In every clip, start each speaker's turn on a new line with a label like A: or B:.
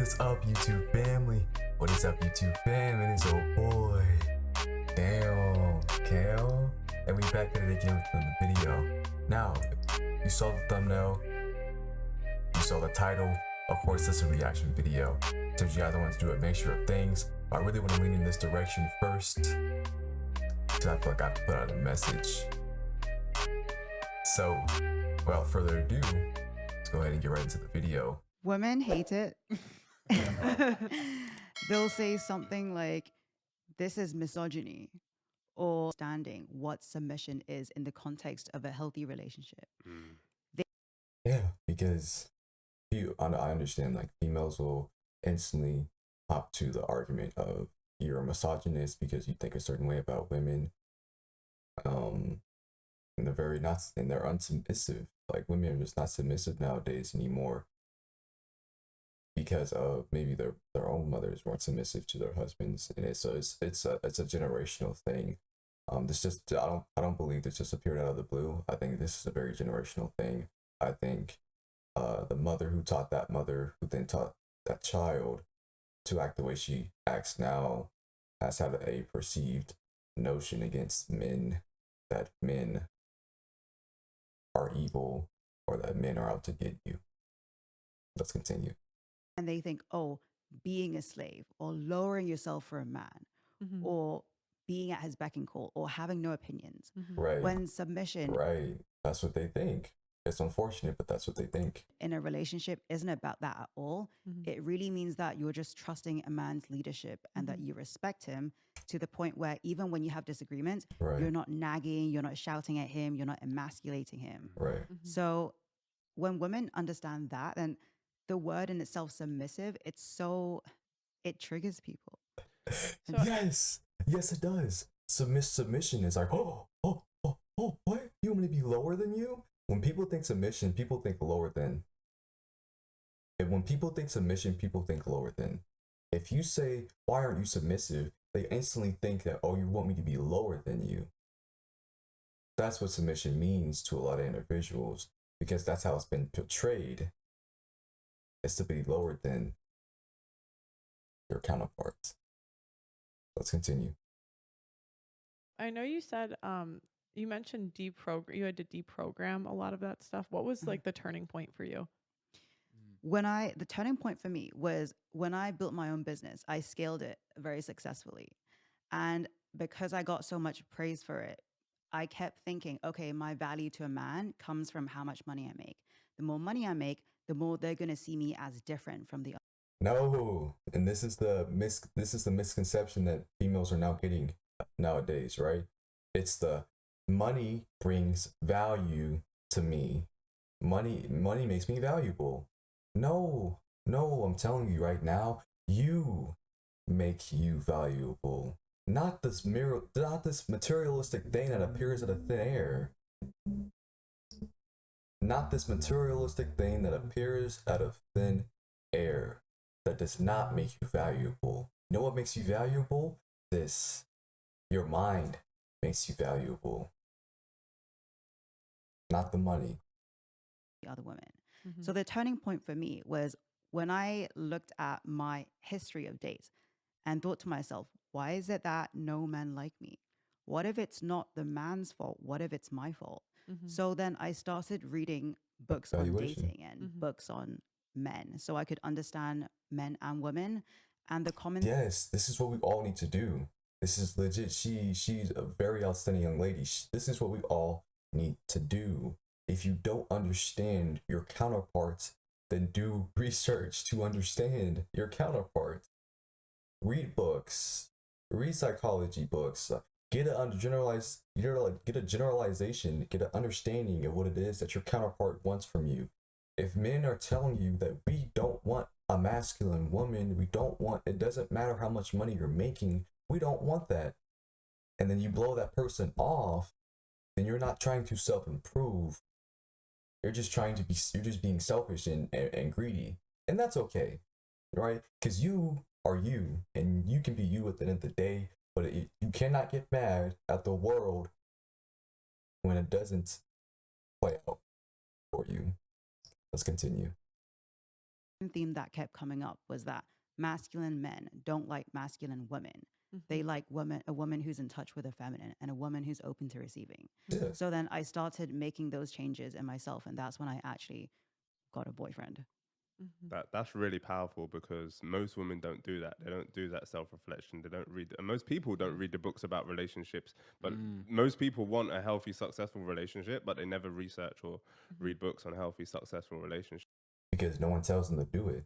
A: is up, YouTube family? What is up, YouTube fam? It is your boy, Damn Kale, and we back at it again with another video. Now, you saw the thumbnail, you saw the title. Of course, this is a reaction video. So if you guys don't want to do a mixture of things, I really want to lean in this direction first, because I feel like I have to put out a message. So, without further ado, let's go ahead and get right into the video.
B: Women hate it. They'll say something like, this is misogyny, or standing what submission is in the context of a healthy relationship.
A: Yeah, because I understand like females will instantly hop to the argument of you're a misogynist because you think a certain way about women. And they're unsubmissive. Like, women are just not submissive nowadays anymore, because of maybe their own mothers weren't submissive to their husbands, and it's a generational thing. I don't believe this just appeared out of the blue. I think this is a very generational thing. I think the mother who taught that mother, who then taught that child to act the way she acts now, has had a perceived notion against men, that men are evil or that men are out to get you. Let's continue.
B: And they think, oh, being a slave or lowering yourself for a man, or being at his beck and call, or having no opinions.
A: Right.
B: When submission,
A: right, that's what they think. It's unfortunate, but that's what they think.
B: In a relationship isn't about that at all. It really means that you're just trusting a man's leadership and that you respect him to the point where even when you have disagreements, you're not nagging, you're not shouting at him, you're not emasculating him.
A: Right.
B: So when women understand that, and the word in itself, submissive, it triggers people.
A: Yes, it does. Submission is like, what? You want me to be lower than you? When people think submission, people think lower than. And when people think submission, people think lower than. If you say, why aren't you submissive? They instantly think that, oh, you want me to be lower than you. That's what submission means to a lot of individuals, because that's how it's been portrayed. It's to be lower than your counterparts. Let's continue.
C: I know you said you mentioned you had to deprogram a lot of that stuff. What was like the turning point for you?
B: The turning point for me was when I built my own business. I scaled it very successfully. And because I got so much praise for it, I kept thinking, okay, my value to a man comes from how much money I make. The more money I make, the more they're going to see me as different from the other.
A: No, and this is the misconception that females are now getting nowadays, right? It's the money brings value to me. Money makes me valuable. No, I'm telling you right now, you make you valuable. Not this materialistic thing that appears out of thin air. Not this materialistic thing that appears out of thin air. That does not make you valuable. You know what makes you valuable? Your mind makes you valuable. Not the money.
B: The other women. So the turning point for me was when I looked at my history of dates and thought to myself, why is it that no men like me? What if it's not the man's fault? What if it's my fault? So then I started reading books on dating and books on men, so I could understand men and women and the common.
A: Yes, this is what we all need to do. This is legit. She's a very outstanding young lady. This is what we all need to do. If you don't understand your counterparts, then do research to understand your counterparts. Read books, read psychology books, get a generalization, get an understanding of what it is that your counterpart wants from you. If men are telling you that we don't want a masculine woman, it doesn't matter how much money you're making, we don't want that, and then you blow that person off, then you're not trying to self-improve. You're just being selfish and greedy. And that's okay, right? Because you are you, and you can be you at the end of the day, but you cannot get mad at the world when it doesn't play out for you. Let's continue.
B: theme that kept coming up was that masculine men don't like masculine women. They like a woman who's in touch with her feminine and a woman who's open to receiving.
A: Yeah.
B: So then I started making those changes in myself, and that's when I actually got a boyfriend.
D: That's really powerful, because most women don't do that. They don't do that self-reflection. They don't read, and most people don't read the books about relationships. But most people want a healthy, successful relationship, but they never research or read books on healthy, successful relationships.
A: Because no one tells them to do it.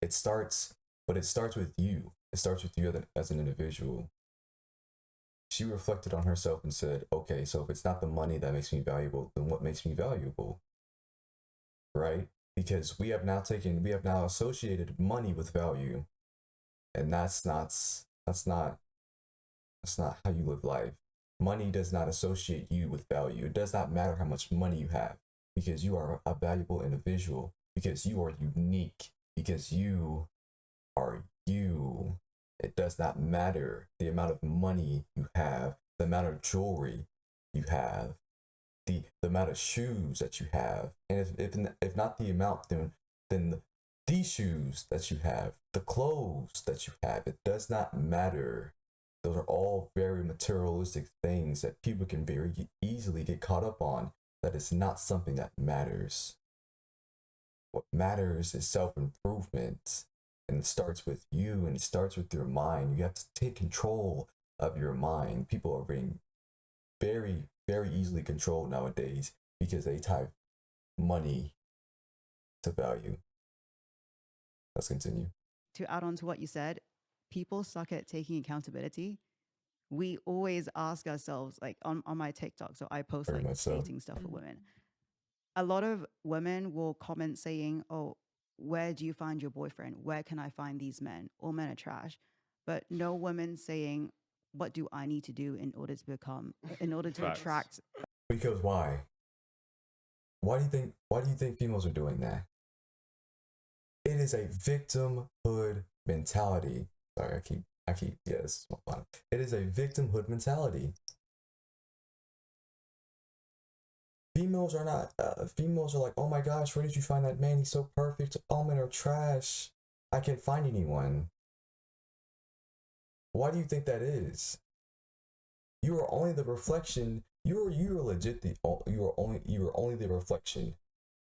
A: It starts with you. It starts with you as an individual. She reflected on herself and said, okay, so if it's not the money that makes me valuable, then what makes me valuable? Right? Because we have now associated money with value. And that's not how you live life. Money does not associate you with value. It does not matter how much money you have, because you are a valuable individual, because you are unique, because you are you. It does not matter the amount of money you have, the amount of jewelry you have, the amount of shoes that you have. And if not the amount, then the shoes that you have, the clothes that you have, it does not matter. Those are all very materialistic things that people can very easily get caught up on. That is not something that matters. What matters is self-improvement. And it starts with you, and it starts with your mind. You have to take control of your mind. People are being very, very easily controlled nowadays because they tie money to value. Let's continue.
B: To add on to what you said, people suck at taking accountability. We always ask ourselves, like on my TikTok, so I post
A: Very
B: like
A: much so.
B: dating stuff for women. A lot of women will comment saying, oh, where do you find your boyfriend? Where can I find these men? All men are trash. But no women saying, what do I need to do in order to attract?
A: Because why? Why do you think females are doing that? It is a victimhood mentality. Sorry, yes, it is a victimhood mentality. Females are like, oh my gosh, where did you find that man? He's so perfect. All men are trash. I can't find anyone. Why do you think that is? You are only the reflection. You are only the reflection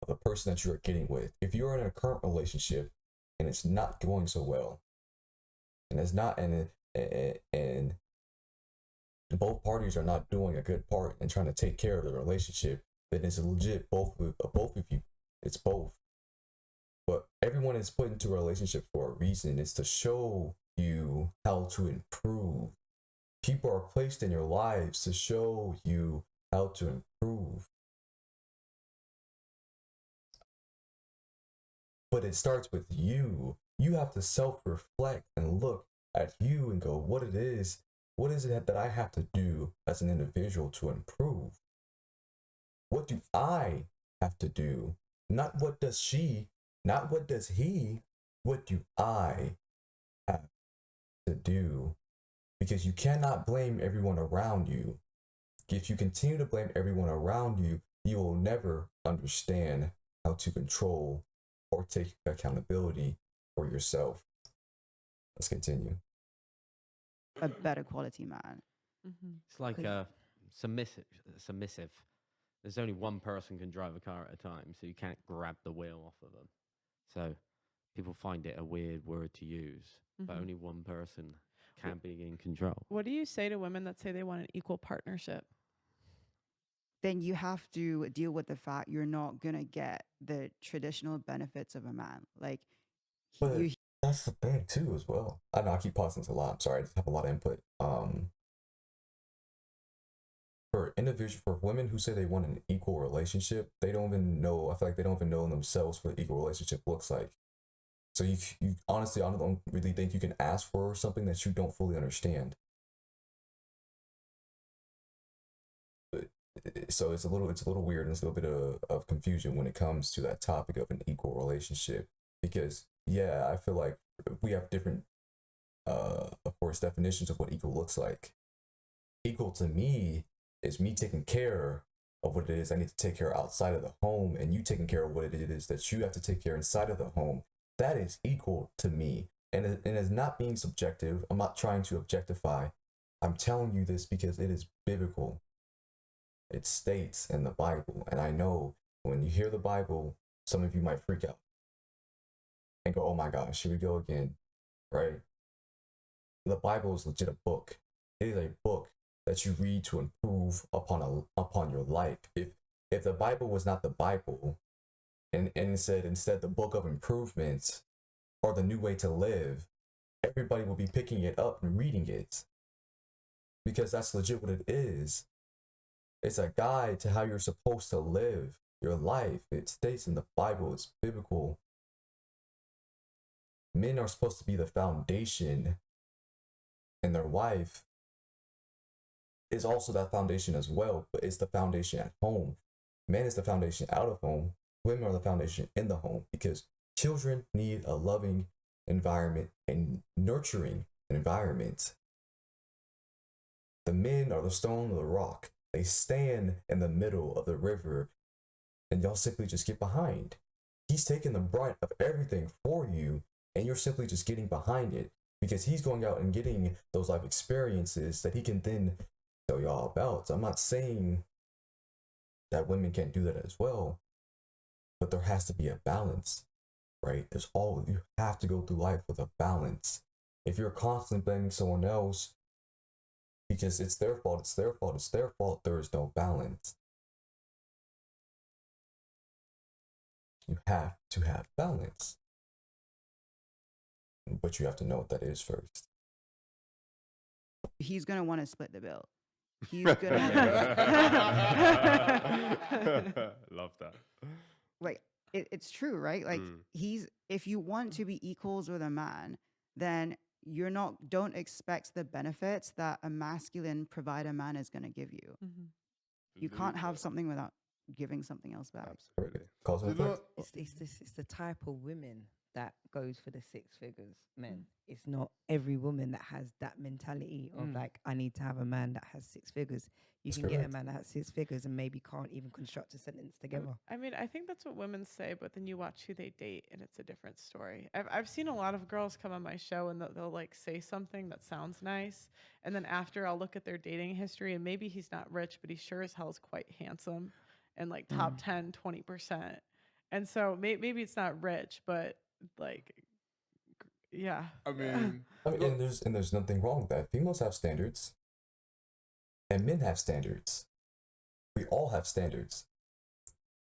A: of the person that you are getting with. If you are in a current relationship and it's not going so well, and it's not, and both parties are not doing a good part and trying to take care of the relationship, then it's legit both of you. It's both. But everyone is put into a relationship for a reason. It's to show you how to improve. People are placed in your lives to show you how to improve. But it starts with you. You have to self-reflect and look at you and go, what is it that I have to do as an individual to improve? What do I have to do? Not what does she, not what does he, what do I have to do? Because you cannot blame everyone around you. If you continue to blame everyone around you, you will never understand how to control or take accountability for yourself. Let's continue.
B: A better quality man.
E: It's like submissive. There's only one person can drive a car at a time, so you can't grab the wheel off of them. So people find it a weird word to use, but only one person can be in control.
C: What do you say to women that say they want an equal partnership?
B: Then you have to deal with the fact you're not going to get the traditional benefits of a man. Like,
A: but that's the thing too as well. I know I keep pausing this a lot. I'm sorry, I just have a lot of input. For women who say they want an equal relationship, they don't even know. I feel like they don't even know themselves what an equal relationship looks like. So you honestly, I don't really think you can ask for something that you don't fully understand. So it's a little weird, and there's a little bit of confusion when it comes to that topic of an equal relationship, because yeah, I feel like we have different of course definitions of what equal looks like. Equal to me is me taking care of what it is I need to take care of outside of the home, and you taking care of what it is that you have to take care inside of the home, that is equal to me. And it's not being subjective. I'm not trying to objectify. I'm telling you this because it is biblical. It states in the Bible. And I know when you hear the Bible, some of you might freak out and go, oh my gosh, here we go again, right? The Bible is legit a book. It is a book that you read to improve upon your life. If the Bible was not the Bible, and it said instead the book of improvements or the new way to live, everybody will be picking it up and reading it, because that's legit what it is. It's a guide to how you're supposed to live your life. It states in the Bible, it's biblical. Men are supposed to be the foundation, and their wife is also that foundation as well, but it's the foundation at home. Man is the foundation out of home. Women are the foundation in the home, because children need a loving environment and nurturing environment. The men are the stone or the rock. They stand in the middle of the river, and y'all simply just get behind. He's taking the brunt of everything for you, and you're simply just getting behind it, because he's going out and getting those life experiences that he can then tell y'all about. So I'm not saying that women can't do that as well, but there has to be a balance, right? You have to go through life with a balance. If you're constantly blaming someone else because it's their fault, there is no balance. You have to have balance, but you have to know what that is first.
B: He's going to want to split the bill. He's
D: Love
B: going
D: that.
B: like, it's true, right? Like, if you want to be equals with a man, then don't expect the benefits that a masculine provider man is going to give you. You can't have something without giving something else back.
D: Absolutely.
A: Cause and effect.
F: It's the type of women that goes for the six figures men. It's not every woman that has that mentality of like, I need to have a man that has six figures. You
A: That's
F: can get a
A: correct.
F: man that has six figures and maybe can't even construct a sentence together.
C: I mean, I think that's what women say, but then you watch who they date and it's a different story. I've seen a lot of girls come on my show and they'll like say something that sounds nice. And then after I'll look at their dating history, and maybe he's not rich, but he sure as hell is quite handsome and like top 10, 20%. And so maybe it's not rich, but like, yeah.
G: I mean,
A: And there's nothing wrong with that. Females have standards, and men have standards. We all have standards,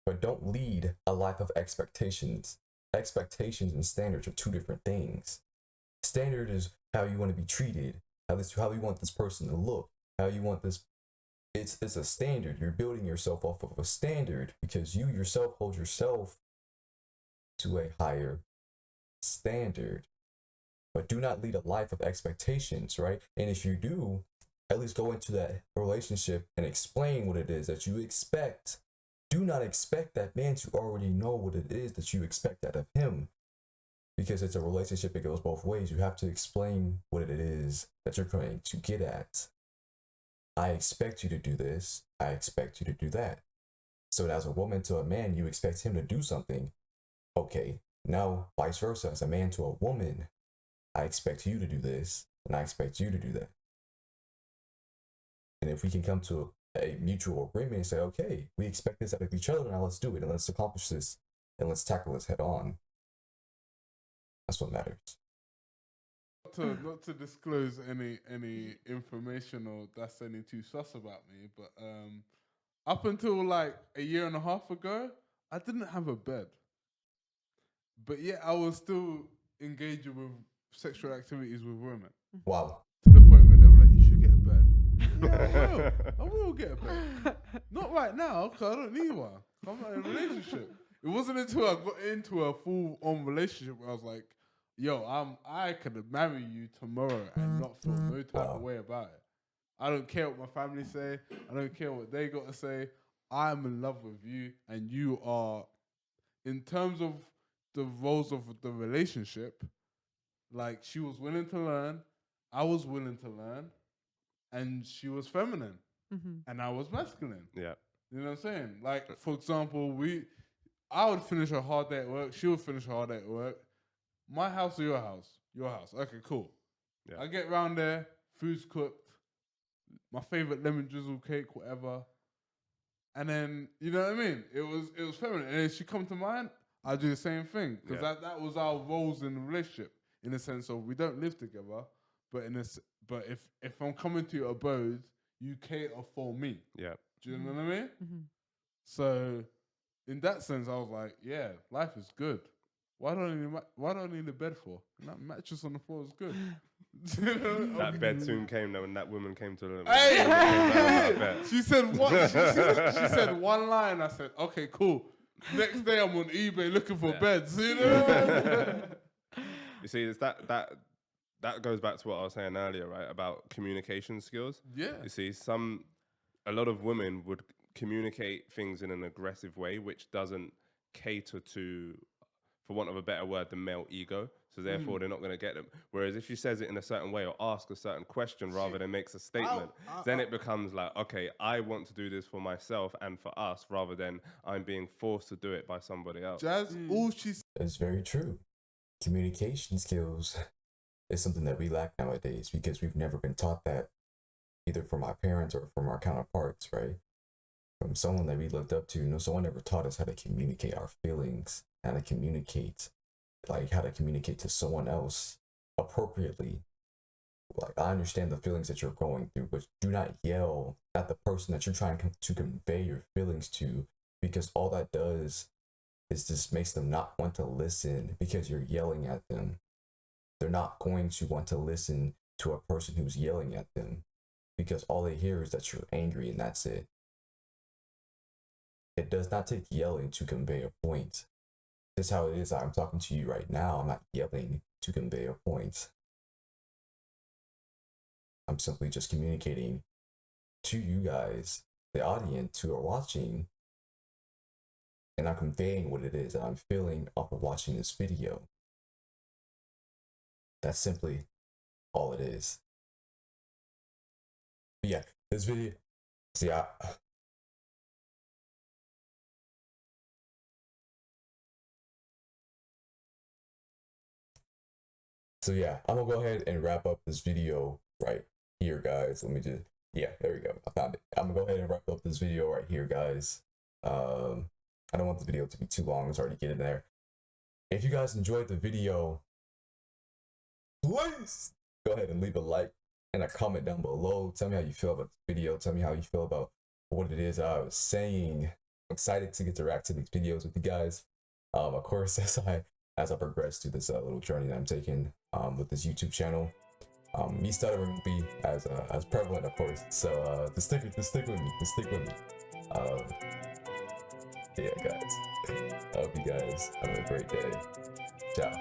A: but don't lead a life of expectations. Expectations and standards are two different things. Standard is how you want to be treated, how you want this person to look, how you want this. It's a standard. You're building yourself off of a standard because you yourself hold yourself to a higher standard. But do not lead a life of expectations, right? And if you do, at least go into that relationship and explain what it is that you expect. Do not expect that man to already know what it is that you expect out of him, because it's a relationship. It goes both ways. You have to explain what it is that you're trying to get at. I expect you to do this. I expect you to do that. So as a woman to a man, you expect him to do something. Okay, now vice versa. As a man to a woman, I expect you to do this, and I expect you to do that. And if we can come to a mutual agreement and say, okay, we expect this out of each other, now let's do it, and let's accomplish this, and let's tackle this head on. That's what matters.
G: not to disclose any information or that's any too sus about me, but up until like a year and a half ago, I didn't have a bed. But yet I was still engaging with sexual activities with women.
A: Wow.
G: To the point where they were like, you should get a bed. Yeah, I will get a bed. Not right now, because I don't need one. I'm not in a relationship. It wasn't until I got into a full-on relationship where I was like, yo, I could marry you tomorrow and not feel no type of way about it. I don't care what my family say. I don't care what they got to say. I'm in love with you, and you are, in terms of the roles of the relationship, like she was willing to learn, I was willing to learn, and she was feminine, and I was masculine.
D: Yeah.
G: You know what I'm saying? Like, for example, I would finish a hard day at work. She would finish a hard day at work. My house or your house? Your house. Okay, cool.
D: Yeah.
G: I get round there, food's cooked, my favorite lemon drizzle cake, whatever. And then, you know what I mean? It was feminine. And then she come to mine, I do the same thing. Because that was our roles in the relationship. In the sense of we don't live together, but if I'm coming to your abode, you cater for me.
D: Yeah.
G: Do you know what I mean? So in that sense, I was like, yeah, life is good. Why don't I need a bed for? That mattress on the floor is good.
D: That bed soon came though, when that woman came to the.
G: Hey, she said what? She said one line. I said, okay, cool. Next day, I'm on eBay looking for beds. You know.
D: You see, it's that goes back to what I was saying earlier, right? About communication skills.
G: Yeah.
D: You see, a lot of women would communicate things in an aggressive way, which doesn't cater to, for want of a better word, the male ego. So therefore, they're not going to get them. Whereas if she says it in a certain way or asks a certain question rather than makes a statement, then it becomes like, okay, I want to do this for myself and for us, rather than I'm being forced to do it by somebody else.
G: Jazz, all she
A: It's very true. Communication skills is something that we lack nowadays because we've never been taught that, either from our parents or from our counterparts, right? From someone that we looked up to. Someone never taught us how to communicate our feelings, how to communicate to someone else appropriately. Like, I understand the feelings that you're going through, but do not yell at the person that you're trying to convey your feelings to, because all that does is just makes them not want to listen because you're yelling at them. They're not going to want to listen to a person who's yelling at them because all they hear is that you're angry and that's it. It does not take yelling to convey a point. This is how it is. I'm talking to you right now. I'm not yelling to convey a point. I'm simply just communicating to you guys, the audience who are watching, and I'm conveying what it is that I'm feeling off of watching this video. That's simply all it is. But yeah, this video, So yeah, I'm gonna go ahead and wrap up this video right here, guys. Let me just, there we go. I found it. I'm gonna go ahead and wrap up this video right here, guys. I don't want the video to be too long. It's already getting there. If you guys enjoyed the video, please go ahead and leave a like and a comment down below. Tell me how you feel about the video. Tell me how you feel about what it is I was saying. I'm excited to get to react to these videos with you guys. Of course, as I progress through this little journey that I'm taking with this YouTube channel, me stuttering will be as prevalent, of course. So just stick with me. Yeah, guys. I hope you guys have a great day. Ciao.